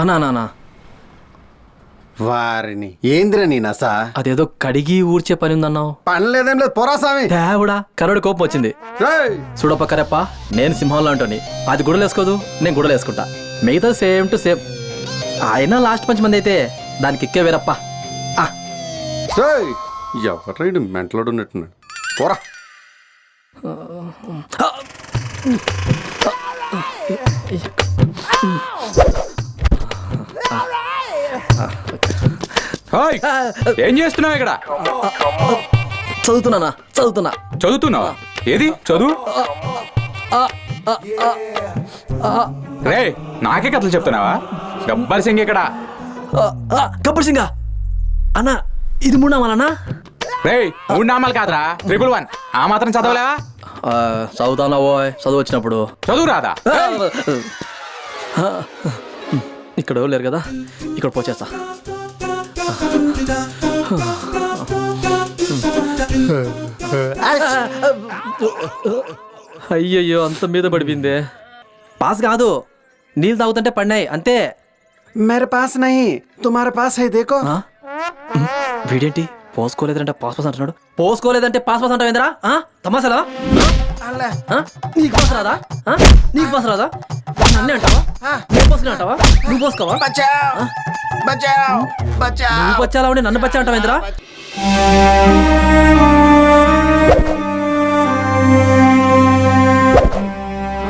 అన్నా వారిని ఏంద్ర నీ నసా? అదేదో కడిగి ఊడ్చే పని ఉందన్నావు. పని లేదేం లేదు పోరాసామి. దేవుడా కరడు కోపం వచ్చింది. చూడప్ప కరెప్ప, నేను సింహంలో అంటోని. అది గుడలు వేసుకోదు, నేను గుడలు వేసుకుంటా. మిగతా సేమ్ టు సేమ్. అయినా లాస్ట్ పంచ్ మంది అయితే దానికి ఎక్కే వేరప్ప. ఎవరైడు మెంటలోడు ఉన్నట్టున్నాడు. పోరా. ఏం చేస్తున్నావు ఇక్కడ? చదువుతున్నావా? ఏది చదువు? రే నాకే కథలు చెప్తున్నావా? గబ్బర్ సింగ్ ఇక్కడ. గబ్బర్ సింగా అన్నా? ఇది 3 నామాలన్నా? రే 3 నామాలు కాదురా, 111. ఆ మాత్రం చదవలేవా? చదువుతానా ఓయ్, చదువు వచ్చినప్పుడు. చదువు రాదా? ఇక్కడ లేరు కదా, ఇక్కడ పోచేస్తా. అయ్యయ్యో అంత మీద పడిపోయిందే. పాస్ కాదు, నీళ్ళు తాగుతుంటే పడినాయి అంతే. मेरे पास नहीं तुम्हारे पास है देखो. వీడేంటి పోసుకోలేదంటే పాస్ పాస్ అంటున్నాడు. పోసుకోలేదంటే పాస్ పాస్ అంటావేంద్రా? తమాసలా? నీకు పాస్ రాదా? నీకు పాస్ రాదా? నన్నే అంటావా? నేను పోసుకునే అంటావా? నువ్వు పోసుకోవా? నువ్వు బచ్చాలా ఉండి నన్ను బచ్చా అంటావేంద్రా?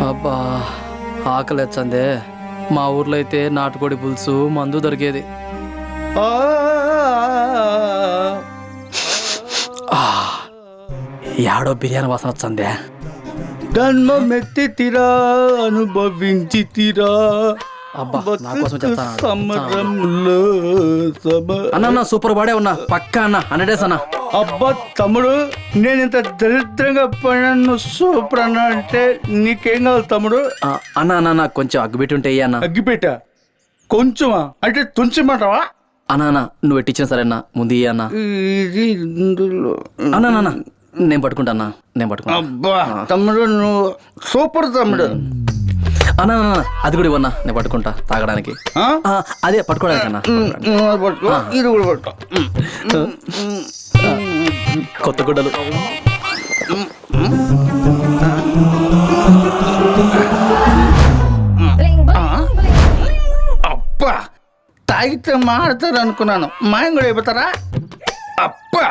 అబ్బా ఆకలి వచ్చందే. మా ఊర్లో అయితే నాటుకోడి పులుసు మందు దొరికేది. యాడో బిర్యానీ వాసన వచ్చందే. జన్మెత్తి తీరా అనుభవించి తీరా. అబ్బా నా కోసం చెప్తాను అన్న. సూపర్ బాడే ఉన్నా పక్కా అన్న 100 days అన్న. అబ్బా తమ్ముడు, నేను ఇంత దరిద్రంగా పడిన సూపర్ అన్న అంటే నీకేం కావాలి తమ్ముడు? అన్న నాకు కొంచెం అగ్గిపెట్టి ఉంటే అన్న. అగ్గిపెట్ట కొంచెమా అంటే తుంచమంటావా? అన్న నువ్వు ఎట్టిచ్చిన సరే అన్న, ముందు అన్న. ఇది ఇందులో అన్న నేను పట్టుకుంటా అన్న, నేను పట్టుకుంటా. అబ్బా తమ్ముడు నువ్వు సూపర్ తమ్ముడు. అన్న అది కూడా ఇవ్వన్నా, నేను పట్టుకుంటా తాగడానికి. అదే పట్టుకోవడానికి అన్న. ఇది కూడా పట్టుకో. కొత్త గుడ్డలు. అబ్బా తాగితే మాడతారు అనుకున్నాను, మాయం కూడా అయిపోతారా? అబ్బా